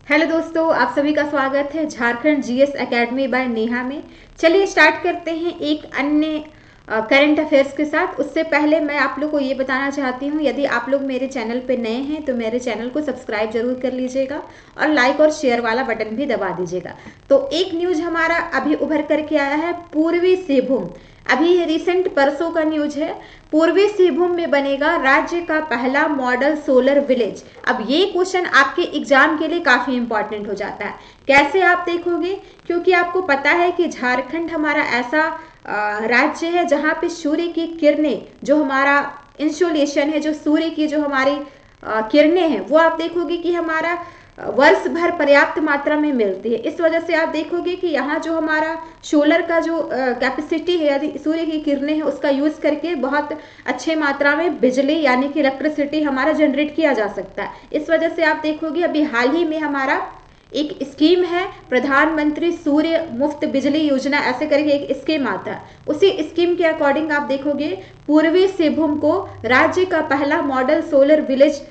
Hello दोस्तों, आप सभी का स्वागत है Jharkhand GS academy by Neha में। चलिए स्टार्ट करते हैं एक अन्य करंट अफेयर्स के साथ। उससे पहले मैं आप लोग को ये बताना चाहती हूँ, यदि आप लोग मेरे चैनल पे नए हैं तो मेरे चैनल को सब्सक्राइब जरूर कर लीजिएगा और लाइक और शेयर वाला बटन भी दबा दीजिएगा। तो एक न्यूज हमारा अभी उभर करके आया है, पूर्वी सिंहभूम। अभी ये रिसेंट परसों का न्यूज है। पूर्वी सिंहभूम में बनेगा राज्य का पहला मॉडल सोलर विलेज। अब ये क्वेश्चन आपके एग्जाम के लिए काफी इंपॉर्टेंट हो जाता है। कैसे आप देखोगे? क्योंकि आपको पता है कि झारखंड हमारा ऐसा राज्य है जहाँ पे सूर्य की किरणें, जो हमारा इंसोलेशन है, जो सूर्य की जो हमारी किरणें हैं, वो आप देखोगे कि हमारा वर्ष भर पर्याप्त मात्रा में मिलती है। इस वजह से आप देखोगे कि यहाँ जो हमारा सोलर का जो कैपेसिटी है, यदि सूर्य की किरणें हैं, उसका यूज करके बहुत अच्छे मात्रा में बिजली यानी कि इलेक्ट्रिसिटी हमारा जनरेट किया जा सकता है। इस वजह से आप देखोगे अभी हाल ही में हमारा एक स्कीम है, प्रधानमंत्री सूर्य मुफ्त बिजली योजना, ऐसे करके एक स्कीम आता है। उसी स्कीम के अकॉर्डिंग आप देखोगे पूर्वी सिंहभूम को राज्य का पहला मॉडल सोलर विलेज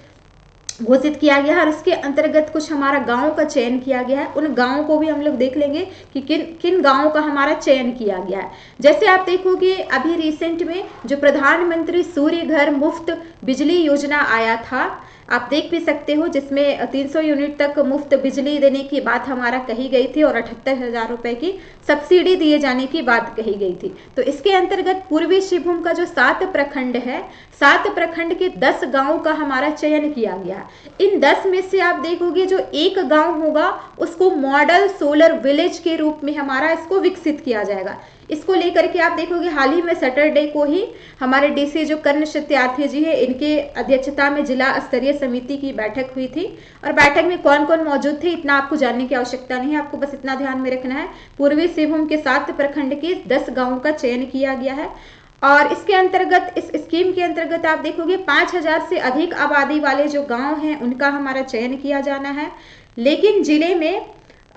घोषित किया गया है और उसके अंतर्गत कुछ हमारा गांव का चयन किया गया है। उन गांवों को भी हम लोग देख लेंगे कि किन किन गांवों का हमारा चयन किया गया है। जैसे आप देखोगे अभी रिसेंट में जो प्रधानमंत्री सूर्य घर मुफ्त बिजली योजना आया था, आप देख भी सकते हो, जिसमें 300 यूनिट तक मुफ्त बिजली देने की बात हमारा कही गई थी और 78,000 रुपए की सब्सिडी दिए जाने की बात कही गई थी। तो इसके अंतर्गत पूर्वी सिंहभूम का जो 7 प्रखंड है, 7 प्रखंड के 10 गांवों का हमारा चयन किया गया है। इन 10 में से आप देखोगे जो एक गांव होगा उसको मॉडल सोलर विलेज के रूप में हमारा इसको विकसित किया जाएगा। इसको लेकर के आप देखोगे हाल ही में सैटरडे को ही हमारे डीसी जो कर्ण सत्यार्थी जी है, इनके अध्यक्षता में जिला स्तरीय समिति की बैठक हुई थी। और बैठक में कौन कौन मौजूद थे इतना आपको जानने की आवश्यकता नहीं है, आपको बस इतना ध्यान में रखना है, पूर्वी सिंहभूम के 7 प्रखंड के 10 गांवों का चयन किया गया है। और इसके अंतर्गत, इस स्कीम के अंतर्गत आप देखोगे 5,000 से अधिक आबादी वाले जो गांव हैं उनका हमारा चयन किया जाना है। लेकिन जिले में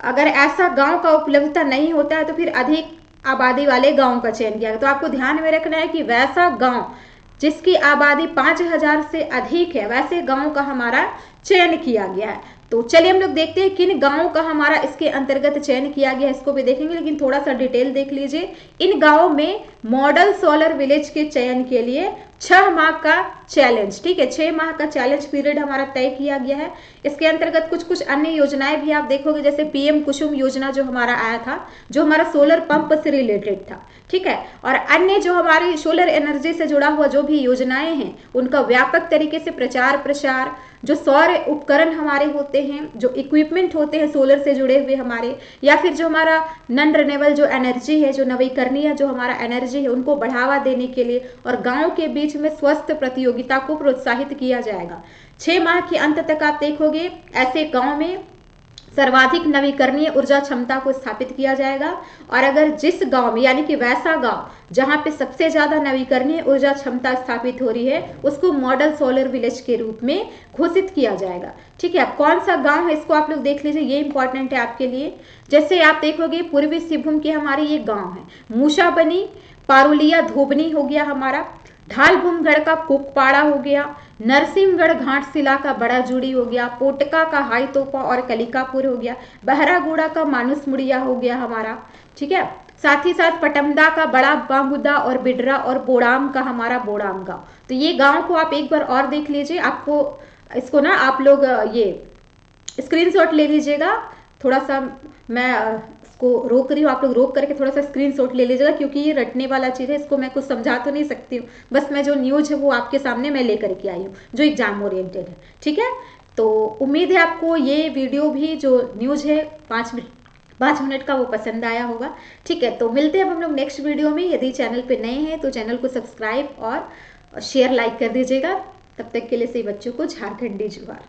अगर ऐसा गांव का उपलब्धता नहीं होता है तो फिर अधिक आबादी वाले गांव का चयन किया गया। तो आपको ध्यान में रखना है कि वैसा गांव जिसकी आबादी 5,000 से अधिक है, वैसे गांव का हमारा चयन किया गया है। तो चलिए हम लोग देखते हैं किन गांवों का हमारा इसके अंतर्गत चयन किया गया है, इसको भी देखेंगे, लेकिन थोड़ा सा डिटेल देख लीजिए। इन गांवों में मॉडल सोलर विलेज के चयन के लिए 6 माह का चैलेंज, ठीक है, 6 माह का चैलेंज पीरियड हमारा तय किया गया है। इसके अंतर्गत कुछ कुछ अन्य योजनाएं भी आप देखोगे, जैसे पीएम कुसुम योजना जो हमारा आया था, जो हमारा सोलर पंप से रिलेटेड था, ठीक है। और अन्य जो हमारी सोलर एनर्जी से जुड़ा हुआ जो भी योजनाएं हैं उनका व्यापक तरीके से प्रचार प्रसार, जो सौर उपकरण हमारे होते हैं, जो इक्विपमेंट होते हैं सोलर से जुड़े हुए हमारे, या फिर जो हमारा नॉन रिन्यूएबल जो एनर्जी है, जो नवीकरणीय जो हमारा एनर्जी है, उनको बढ़ावा देने के लिए और गांव के बीच में स्वस्थ प्रतियोगिता को प्रोत्साहित किया जाएगा। 6 माह के अंत तक आप देखोगे ऐसे गांव में सर्वाधिक नवीकरणीय ऊर्जा क्षमता को स्थापित किया जाएगा। और अगर जिस गांव में, यानी कि वैसा गांव जहां पे सबसे ज्यादा नवीकरणीय ऊर्जा क्षमता स्थापित हो रही है, उसको मॉडल सोलर विलेज के रूप में घोषित किया जाएगा, ठीक है। अब कौन सा गांव है इसको आप लोग देख लीजिए, ये इंपॉर्टेंट है आपके लिए। जैसे आप देखोगे पूर्वी सिंहभूम के हमारे ये गांव है, मूसाबनी, पारुलिया धोबनी हो गया हमारा, ढालभूमगढ़ का कुकपाड़ा हो गया, नरसिंहगढ़ घाटशिला का बड़ा जुड़ी हो गया, पोटका का हाई तोपा और कलिकापुर हो गया, बहरागोड़ा का मानुस मुड़िया हो गया हमारा, ठीक है। साथ ही साथ पटमदा का बड़ा बांगुदा और बिडरा और बोड़ाम का हमारा बोड़ाम गांव। तो ये गांव को आप एक बार और देख लीजिए, आपको इसको ना आप लोग ये स्क्रीनशॉट ले लीजिएगा। थोड़ा सा मैं इसको रोक रही हूँ, आप लोग रोक करके थोड़ा सा स्क्रीनशॉट ले लीजिएगा, क्योंकि ये रटने वाला चीज़ है, इसको मैं कुछ समझा तो नहीं सकती हूँ, बस मैं जो न्यूज है वो आपके सामने मैं लेकर के आई हूँ जो एग्जाम ओरिएंटेड है, ठीक है। तो उम्मीद है आपको ये वीडियो भी जो न्यूज है 5 मिनट का वो पसंद आया होगा, ठीक है। तो मिलते हैं अब हम लोग नेक्स्ट वीडियो में। यदि चैनल पे नए हैं तो चैनल को सब्सक्राइब और शेयर लाइक कर दीजिएगा। तब तक के लिए सभी बच्चों को झारखंडी जुहार।